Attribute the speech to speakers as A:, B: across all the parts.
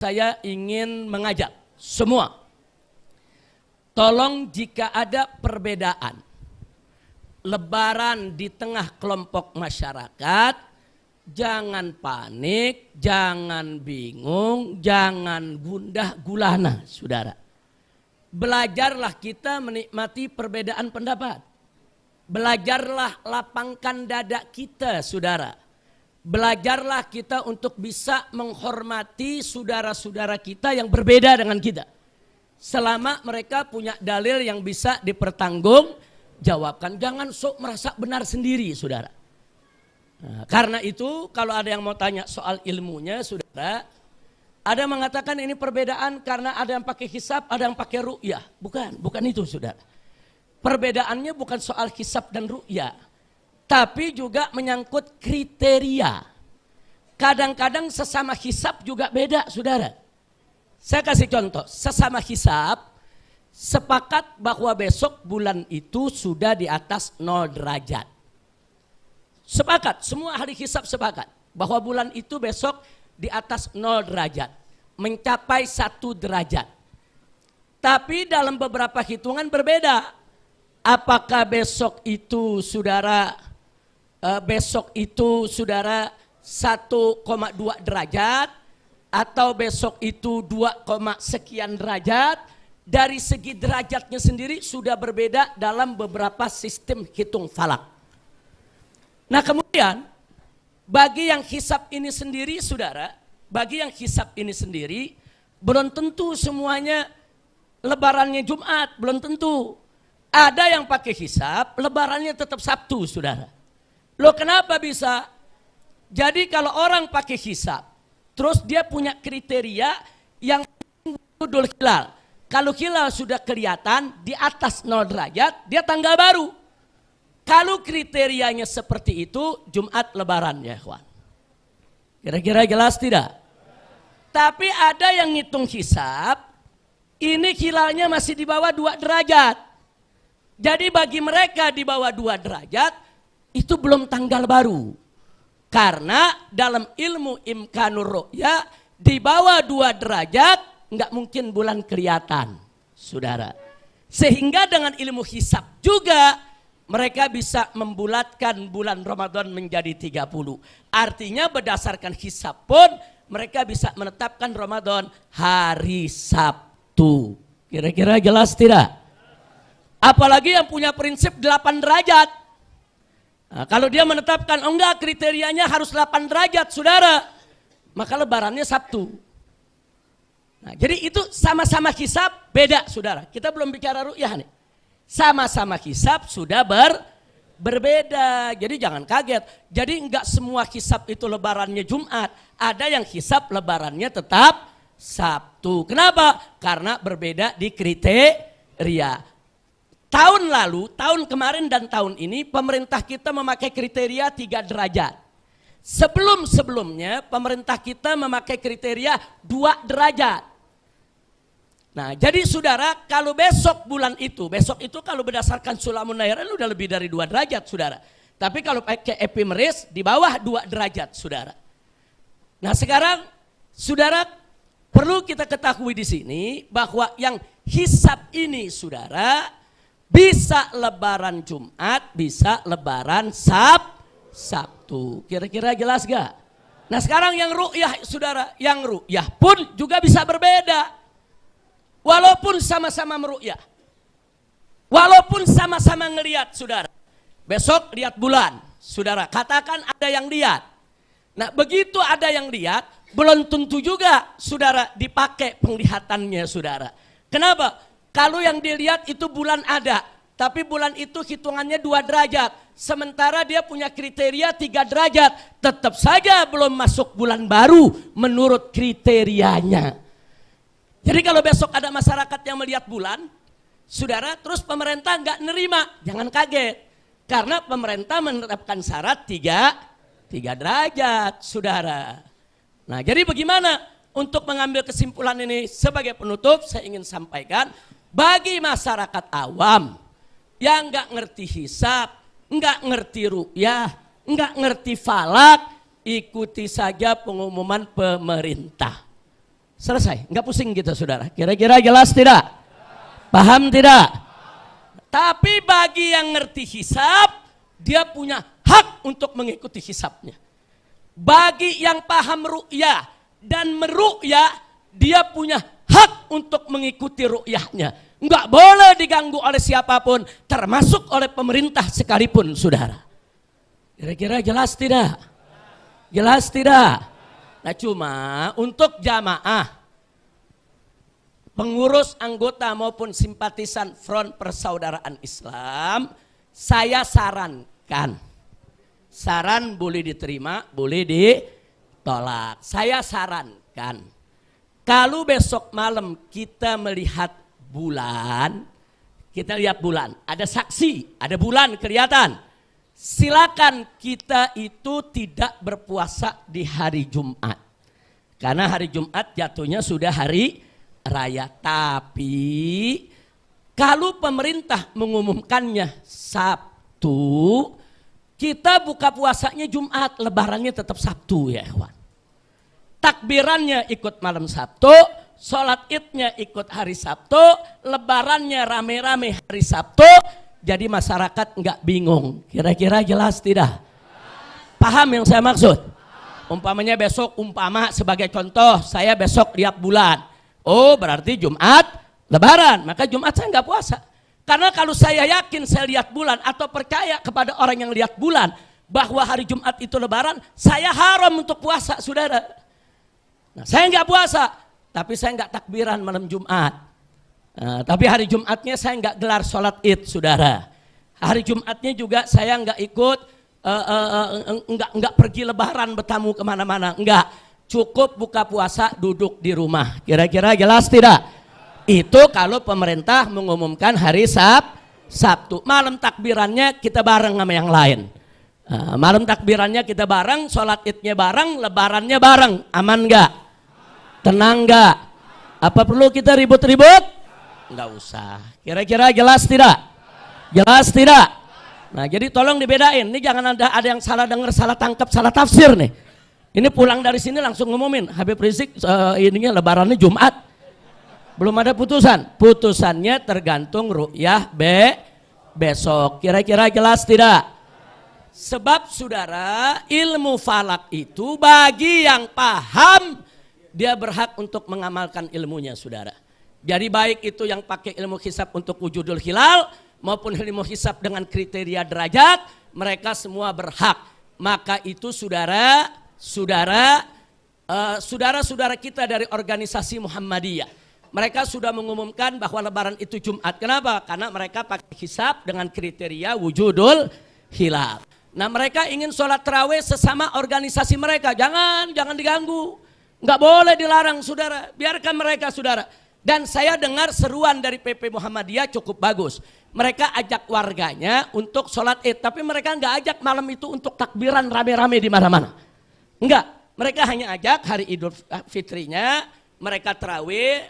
A: Saya ingin mengajak semua, tolong jika ada perbedaan, lebaran di tengah kelompok masyarakat, jangan panik, jangan bingung, jangan gundah gulana, saudara. Belajarlah kita menikmati perbedaan pendapat. Belajarlah lapangkan dada kita, saudara. Belajarlah kita untuk bisa menghormati saudara-saudara kita yang berbeda dengan kita. Selama mereka punya dalil yang bisa dipertanggungjawabkan. Jangan sok merasa benar sendiri, saudara. Nah, karena itu kalau ada yang mau tanya soal ilmunya, saudara, ada yang mengatakan ini perbedaan karena ada yang pakai hisab, ada yang pakai ru'yah. Bukan itu, saudara. Perbedaannya bukan soal hisab dan ru'yah, tapi juga menyangkut kriteria. Kadang-kadang sesama hisab juga beda, saudara. Saya kasih contoh, sesama hisab sepakat bahwa besok bulan itu sudah di atas 0 derajat. Sepakat, semua ahli hisab sepakat bahwa bulan itu besok di atas 0 derajat, mencapai 1 derajat. Tapi dalam beberapa hitungan berbeda. Apakah besok itu saudara 1,2 derajat atau besok itu 2, sekian derajat. Dari segi derajatnya sendiri sudah berbeda dalam beberapa sistem hitung falak. Nah kemudian bagi yang hisab ini sendiri, saudara, bagi yang hisab ini sendiri belum tentu semuanya lebarannya Jumat, belum tentu. Ada yang pakai hisab lebarannya tetap Sabtu, saudara. Loh kenapa bisa? Jadi kalau orang pakai hisab, terus dia punya kriteria yang Dhul Hilal. Kalau hilal sudah kelihatan di atas 0 derajat, dia tanggal baru. Kalau kriterianya seperti itu, Jumat lebaran ya kawan. Kira-kira jelas tidak? Tapi ada yang ngitung hisab, ini hilalnya masih di bawah 2 derajat. Jadi bagi mereka di bawah 2 derajat, itu belum tanggal baru. Karena dalam ilmu imkanur ru'ya di bawah 2 derajat nggak mungkin bulan kelihatan, saudara. Sehingga dengan ilmu hisab juga mereka bisa membulatkan bulan Ramadan menjadi 30. Artinya berdasarkan hisab pun mereka bisa menetapkan Ramadan hari Sabtu. Kira-kira jelas tidak? Apalagi yang punya prinsip 8 derajat. Nah, kalau dia menetapkan, oh enggak kriterianya harus 8 derajat, saudara, maka lebarannya Sabtu. Nah, jadi itu sama-sama hisab beda, saudara. Kita belum bicara ru'yah nih. Sama-sama hisab sudah berbeda. Jadi jangan kaget. Jadi enggak semua hisab itu lebarannya Jumat. Ada yang hisab lebarannya tetap Sabtu. Kenapa? Karena berbeda di kriteria. Tahun lalu, tahun kemarin dan tahun ini pemerintah kita memakai kriteria 3 derajat. Sebelum-sebelumnya pemerintah kita memakai kriteria 2 derajat. Nah jadi saudara, kalau besok itu kalau berdasarkan Sulamun Nairan udah lebih dari 2 derajat, saudara. Tapi kalau pakai epimeris di bawah 2 derajat, saudara. Nah sekarang saudara perlu kita ketahui di sini bahwa yang hisab ini, saudara, bisa lebaran Jumat, bisa lebaran Sabtu. Kira-kira jelas gak? Nah sekarang yang ru'yah, saudara, yang ru'yah pun juga bisa berbeda. Walaupun sama-sama meru'yah, walaupun sama-sama ngelihat, saudara. Besok lihat bulan, saudara, katakan ada yang lihat. Nah begitu ada yang lihat, belum tentu juga, saudara, dipakai penglihatannya, saudara. Kenapa? Kalau yang dilihat itu bulan ada, tapi bulan itu hitungannya 2 derajat. Sementara dia punya kriteria 3 derajat, tetap saja belum masuk bulan baru menurut kriterianya. Jadi kalau besok ada masyarakat yang melihat bulan, saudara, terus pemerintah nggak nerima, jangan kaget. Karena pemerintah menerapkan syarat 3 derajat, saudara. Nah jadi bagaimana untuk mengambil kesimpulan ini? Sebagai penutup saya ingin sampaikan, bagi masyarakat awam yang nggak ngerti hisab, nggak ngerti ru'yah, nggak ngerti falak, ikuti saja pengumuman pemerintah. Selesai, nggak pusing kita saudara. Kira-kira jelas tidak? Paham tidak? Tapi bagi yang ngerti hisab, dia punya hak untuk mengikuti hisabnya. Bagi yang paham ru'yah dan meru'yah, dia punya hak untuk mengikuti ru'yahnya. Nggak boleh diganggu oleh siapapun, termasuk oleh pemerintah sekalipun saudara. Kira-kira jelas tidak? Jelas tidak? Nah cuma untuk jamaah, pengurus, anggota maupun simpatisan Front Persaudaraan Islam, saya sarankan. Saran boleh diterima, boleh ditolak. Saya sarankan, kalau besok malam kita melihat bulan, kita lihat bulan, ada saksi, ada bulan kelihatan. Silakan kita itu tidak berpuasa di hari Jumat. Karena hari Jumat jatuhnya sudah hari raya. Tapi kalau pemerintah mengumumkannya Sabtu, kita buka puasanya Jumat, lebarannya tetap Sabtu ya kawan. Takbirannya ikut malam Sabtu, sholat idnya ikut hari Sabtu, lebarannya rame-rame hari Sabtu. Jadi masyarakat nggak bingung. Kira-kira jelas tidak? Paham yang saya maksud? Umpamanya besok, sebagai contoh, saya besok lihat bulan. Oh berarti Jumat lebaran, maka Jumat saya nggak puasa. Karena kalau saya yakin saya lihat bulan atau percaya kepada orang yang lihat bulan bahwa hari Jumat itu lebaran, saya haram untuk puasa saudara. Nah, saya nggak puasa, tapi saya nggak takbiran malam Jumat. Tapi hari Jumatnya saya nggak gelar sholat id saudara. Hari Jumatnya juga saya nggak ikut, nggak pergi lebaran bertamu kemana-mana, nggak. Cukup buka puasa duduk di rumah. Kira-kira jelas tidak? Itu kalau pemerintah mengumumkan hari Sabtu. Malam takbirannya kita bareng sama yang lain. Malam takbirannya kita bareng, sholat idnya bareng, lebarannya bareng. Aman nggak? Tenang nggak? Apa perlu kita ribut-ribut? Nggak usah. Kira-kira jelas tidak? Jelas tidak? Nah jadi tolong dibedain. Ini jangan ada yang salah dengar, salah tangkap, salah tafsir nih. Ini pulang dari sini langsung ngumumin Habib Rizik ininya lebarannya Jumat. Belum ada putusan. Putusannya tergantung ru'yah besok. Kira-kira jelas tidak? Sebab saudara, ilmu falak itu bagi yang paham, dia berhak untuk mengamalkan ilmunya saudara. Jadi baik itu yang pakai ilmu hisab untuk wujudul hilal maupun ilmu hisab dengan kriteria derajat, mereka semua berhak. Maka itu saudara-saudara kita dari organisasi Muhammadiyah, mereka sudah mengumumkan bahwa lebaran itu Jumat. Kenapa? Karena mereka pakai hisab dengan kriteria wujudul hilal. Nah mereka ingin sholat tarawih sesama organisasi mereka. Jangan diganggu. Nggak boleh dilarang saudara. Biarkan mereka saudara. Dan saya dengar seruan dari PP Muhammadiyah cukup bagus. Mereka ajak warganya untuk sholat id. Tapi mereka nggak ajak malam itu untuk takbiran rame-rame di mana-mana. Enggak. Mereka hanya ajak hari Idul Fitrinya. Mereka tarawih,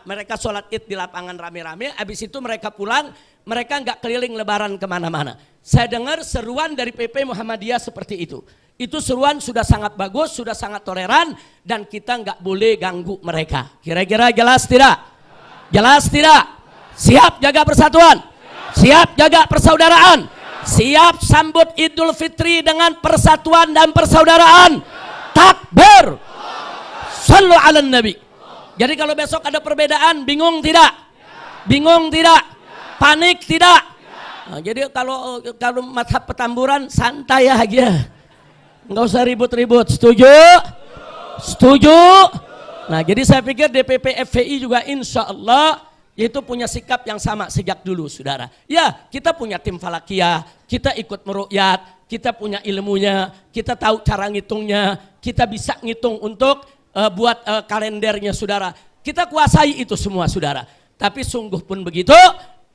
A: mereka sholat id di lapangan rame-rame. Habis itu mereka pulang. Mereka nggak keliling lebaran kemana-mana. Saya dengar seruan dari PP Muhammadiyah seperti itu. Itu seruan sudah sangat bagus, sudah sangat toleran, dan kita nggak boleh ganggu mereka. Kira-kira jelas tidak? Jelas tidak? Siap jaga persatuan? Siap jaga persaudaraan? Siap sambut Idul Fitri dengan persatuan dan persaudaraan? Takbir! Sallu ala Nabi. Jadi kalau besok ada perbedaan, bingung tidak? Bingung tidak? Panik tidak? Nah, jadi kalau mazhab Petamburan santai aja. Nggak usah ribut-ribut, setuju? Setuju? Nah jadi saya pikir DPP FPI juga insya Allah itu punya sikap yang sama sejak dulu saudara. Ya kita punya tim falakiyah, kita ikut meruqyat, kita punya ilmunya, kita tahu cara ngitungnya, kita bisa ngitung untuk buat kalendernya saudara. Kita kuasai itu semua saudara. Tapi sungguh pun begitu,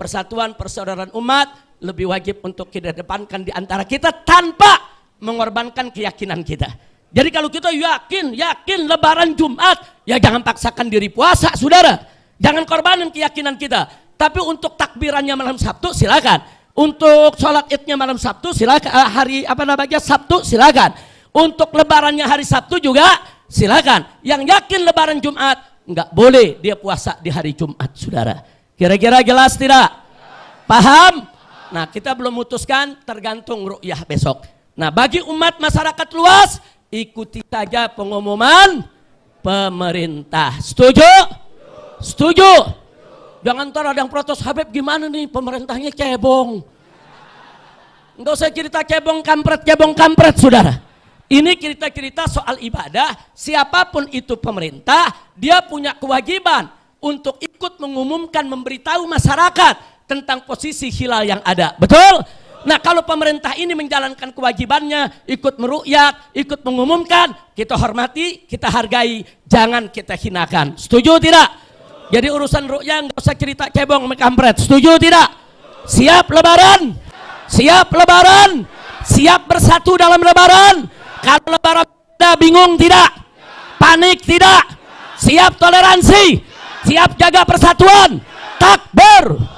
A: persatuan persaudaraan umat lebih wajib untuk kita depankan di antara kita tanpa mengorbankan keyakinan kita. Jadi kalau kita yakin lebaran Jumat, ya jangan paksakan diri puasa saudara. Jangan korbanin keyakinan kita. Tapi untuk takbirannya malam Sabtu silakan. Untuk sholat idnya malam Sabtu silakan. Sabtu silakan. Untuk lebarannya hari Sabtu juga silakan. Yang yakin lebaran Jumat, nggak boleh dia puasa di hari Jumat, saudara. Kira-kira jelas tidak? Paham? Nah, kita belum memutuskan, tergantung ru'yah besok. Nah, bagi umat masyarakat luas, ikuti saja pengumuman pemerintah. Setuju? Setuju? Jangan ntar ada yang protes, Habib gimana nih pemerintahnya cebong. Enggak usah cerita cebong kampret, saudara. Ini cerita-cerita soal ibadah, siapapun itu pemerintah, dia punya kewajiban untuk ikut mengumumkan, memberitahu masyarakat tentang posisi hilal yang ada. Betul? Nah, kalau pemerintah ini menjalankan kewajibannya, ikut meru'yat, ikut mengumumkan, kita hormati, kita hargai, jangan kita hinakan. Setuju tidak? Jadi urusan ru'yat nggak usah cerita cebong kampret. Setuju tidak? Siap lebaran? Siap lebaran? Siap bersatu dalam lebaran? Kalau lebaran bingung tidak? Panik tidak? Siap toleransi? Siap jaga persatuan? Takbir!